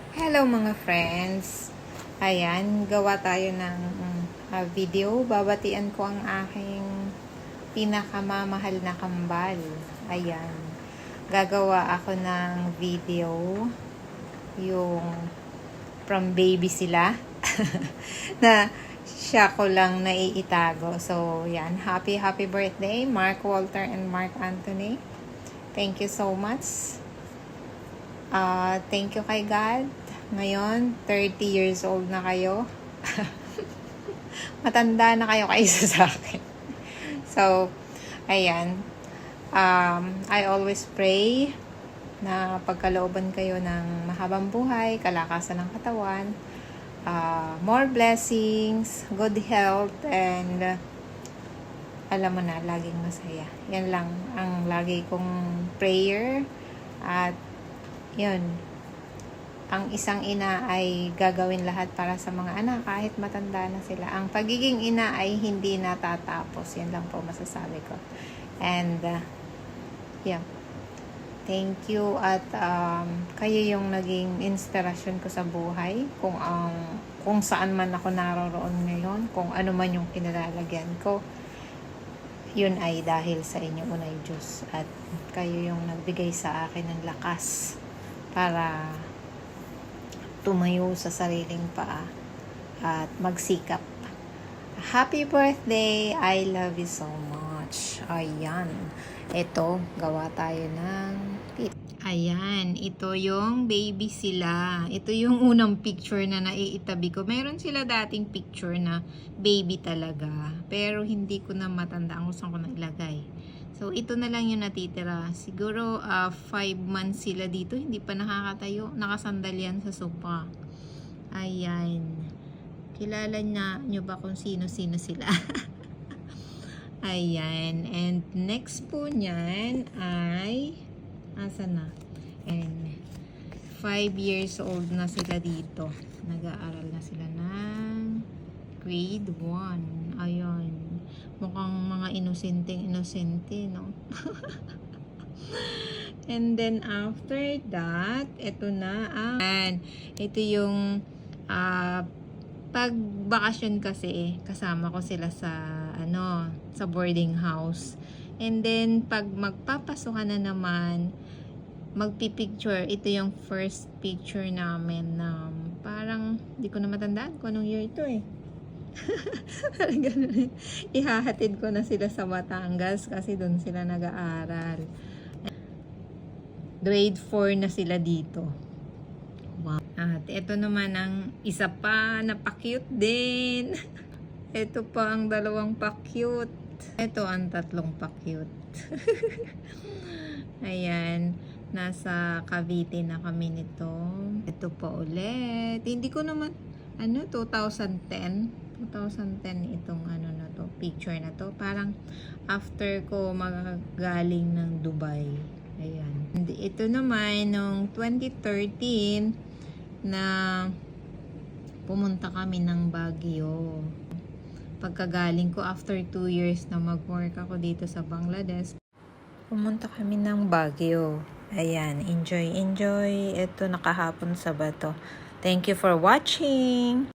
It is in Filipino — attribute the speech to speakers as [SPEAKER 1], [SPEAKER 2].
[SPEAKER 1] Hello mga friends. Ayan, gawa tayo ng video. Babatian ko ang aking pinakamamahal na kambal. Ayan. Gagawa ako ng video. Yung from baby sila. Na siya ko lang naiitago. So, yan. Happy birthday, Mark Walter and Mark Anthony. Thank you so much. Thank you kay God. Ngayon, 30 years old na kayo. Matanda na kayo kaysa sa akin. So, ayan. I always pray na pagkalooban kayo ng mahabang buhay, kalakasan ng katawan, more blessings, good health, and alam mo na, laging masaya. Yan lang ang lagi kong prayer. At yun, ang isang ina ay gagawin lahat para sa mga anak kahit matanda na sila. Ang pagiging ina ay hindi natatapos. Yan lang po masasabi ko. And yeah, thank you. At kayo yung naging inspirasyon ko sa buhay. Kung saan man ako naroroon ngayon, kung ano man yung kinalalagyan ko, yun ay dahil sa inyo, unay Diyos. At kayo yung nagbigay sa akin ng lakas para tumayo sa sariling paa at magsikap. Happy birthday! I love you so much. Ayan. Ito, gawa tayo ng tip. Ayan, ito yung baby sila. Ito yung unang picture na naiitabi ko. Meron sila dating picture na baby talaga. Pero hindi ko na matanda kung saan ko na ilagay. So, ito na lang yung natitira. Siguro, 5 months sila dito. Hindi pa nakakatayo. Nakasandal yan sa sopa. Ayan. Kilala nyo ba kung sino-sino sila? Ayan. And next po nyan ay asan na? And 5 years old na sila dito. Nag-aaral na sila ng grade 1. Ayan. Mukhang mga inosente, no? And then after that, ito na ang ito yung pag bakasyon kasi kasama ko sila sa sa boarding house. And then pag magpapasukan na naman, magpipicture. Ito yung first picture namin na parang di ko na matandaan kung anong year ito eh. Ganun. Ihahatid ko na sila sa Batangas kasi doon sila nag-aaral. Grade 4 na sila dito. Wow. At ito naman ang isa pa na pa-cute din. Ito pa ang dalawang pa-cute. Ito ang tatlong pa-cute. Ayan. Nasa Cavite na kami nito. Ito pa ulit. Hindi ko naman 2010 itong na to, picture na to. Parang after ko magagaling ng Dubai. Ayan. And ito naman nung 2013 na pumunta kami ng Baguio. Pagkagaling ko after 2 years na mag-work ako dito sa Bangladesh, pumunta kami ng Baguio. Ayan, enjoy. Ito nakahapon Sabato. Thank you for watching.